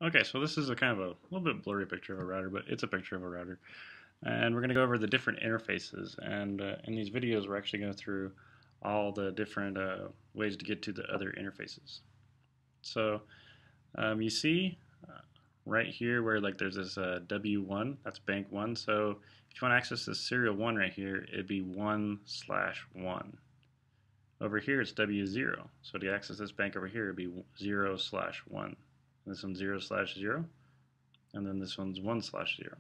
Okay, so this is a kind of a little bit blurry picture of a router, but it's a picture of a router. And we're going to go over the different interfaces. And in these videos, we're actually going through all the different ways to get to the other interfaces. So you see right here where like there's this W1, that's bank 1. So if you want to access this serial 1 right here, it'd be 1/1. Over here it's W0. So to access this bank over here, it'd be 0/1. This one's 0/0, and then this one's 1/0.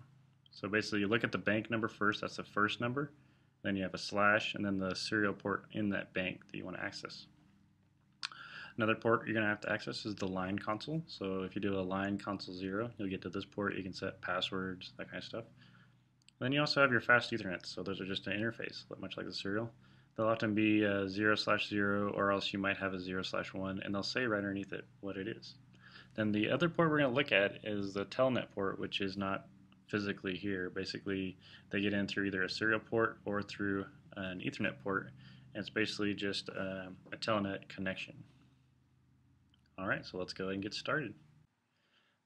So basically you look at the bank number first, that's the first number, then you have a slash, and then the serial port in that bank that you want to access. Another port you're going to have to access is the line console. So if you do a line console 0, you'll get to this port. You can set passwords, that kind of stuff. Then you also have your fast Ethernet. So those are just an interface, much like the serial. They'll often be 0/0, or else you might have a 0/1, and they'll say right underneath it what it is. Then the other port we're going to look at is the Telnet port, which is not physically here. Basically, they get in through either a serial port or through an Ethernet port, and it's basically just a Telnet connection. Alright, so let's go ahead and get started.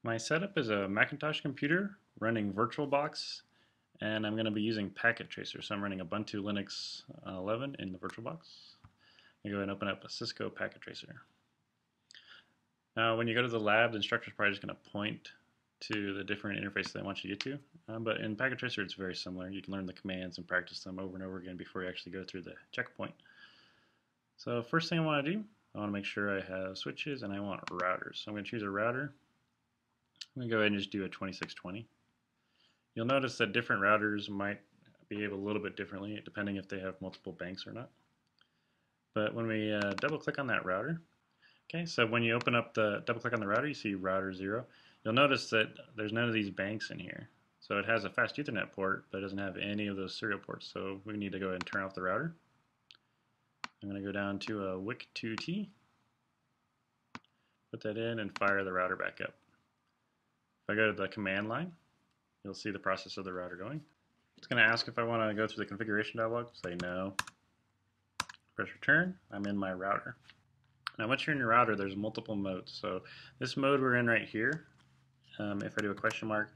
My setup is a Macintosh computer running VirtualBox, and I'm going to be using Packet Tracer. So I'm running Ubuntu Linux 11 in the VirtualBox. I'm going to go ahead and open up a Cisco Packet Tracer. Now, when you go to the lab, the instructor's probably just going to point to the different interfaces they want you to get to. But in Packet Tracer, it's very similar. You can learn the commands and practice them over and over again before you actually go through the checkpoint. So first thing I want to do, I want to make sure I have switches and I want routers. So I'm going to choose a router. I'm going to go ahead and just do a 2620. You'll notice that different routers might behave a little bit differently depending if they have multiple banks or not. But when we double click on that router, okay, so when you open up the double click on the router, you see router 0. You'll notice that there's none of these banks in here. So it has a fast Ethernet port, but it doesn't have any of those serial ports. So we need to go ahead and turn off the router. I'm going to go down to a WIC2T, put that in, and fire the router back up. If I go to the command line, you'll see the process of the router going. It's going to ask if I want to go through the configuration dialog. Say no. Press return. I'm in my router. Now once you're in your router, there's multiple modes. So this mode we're in right here, if I do a question mark,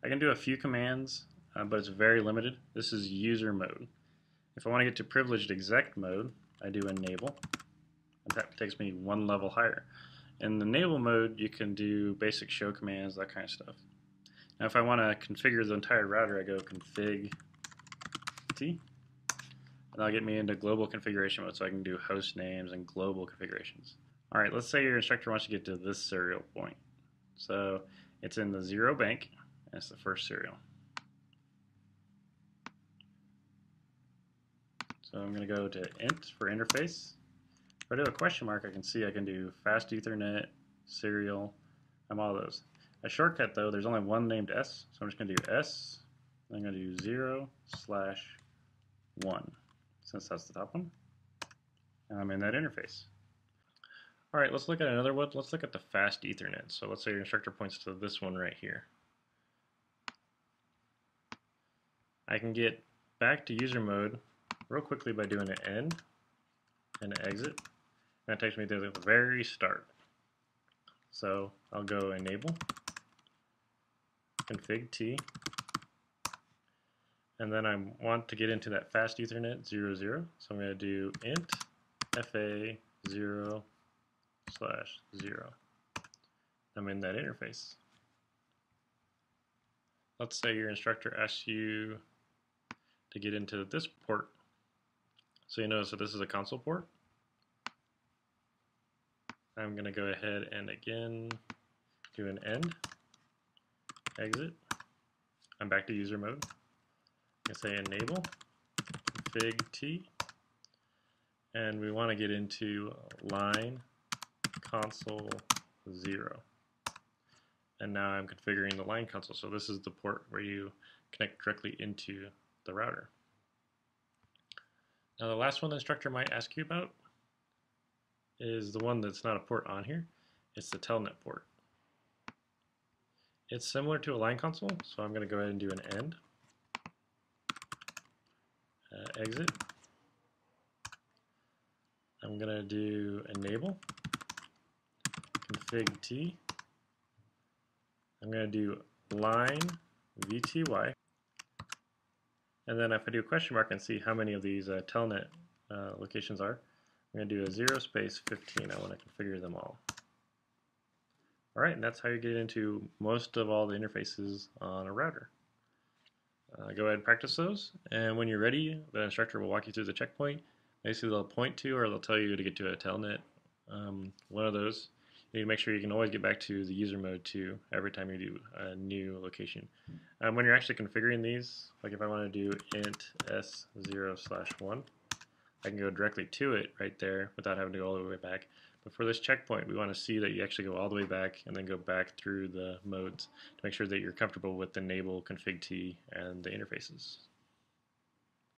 I can do a few commands, but it's very limited. This is user mode. If I want to get to privileged exec mode, I do enable, and that takes me one level higher. In the enable mode, you can do basic show commands, that kind of stuff. Now if I want to configure the entire router, I go config T, and that'll get me into global configuration mode, so I can do host names and global configurations. Alright, let's say your instructor wants you to get to this serial point. So it's in the 0 bank, and it's the first serial. So I'm going to go to int for interface. If I do a question mark, I can see I can do fast Ethernet, serial, all those. A shortcut though, there's only one named S, so I'm just going to do S. I'm going to do 0/1, since that's the top one. And I'm in that interface. Alright, let's look at another one. Let's look at the fast Ethernet. So let's say your instructor points to this one right here. I can get back to user mode real quickly by doing an end and an exit. And that takes me to the very start. So I'll go enable, config T, and then I want to get into that fast Ethernet 00. So I'm going to do int fa 0/0. I'm in that interface. Let's say your instructor asks you to get into this port. So you notice that this is a console port. I'm going to go ahead and again do an end, exit. I'm back to user mode. I'm going to say enable, config T, and we want to get into line console 0. And now I'm configuring the line console. So this is the port where you connect directly into the router. Now the last one the instructor might ask you about is the one that's not a port on here. It's the Telnet port. It's similar to a line console, so I'm going to go ahead and do an end, exit. I'm going to do enable, config T, I'm going to do line VTY, and then if I do a question mark and see how many of these Telnet locations are, I'm going to do a 0 space 15. I want to configure them all. Alright, and that's how you get into most of all the interfaces on a router. Go ahead and practice those, and when you're ready, the instructor will walk you through the checkpoint. Basically, they'll point to or they'll tell you to get to a telnet. One of those. You need to make sure you can always get back to the user mode too every time you do a new location. When you're actually configuring these, like if I want to do int s0/1, I can go directly to it right there without having to go all the way back. But for this checkpoint, we want to see that you actually go all the way back and then go back through the modes to make sure that you're comfortable with the enable, config t, and the interfaces.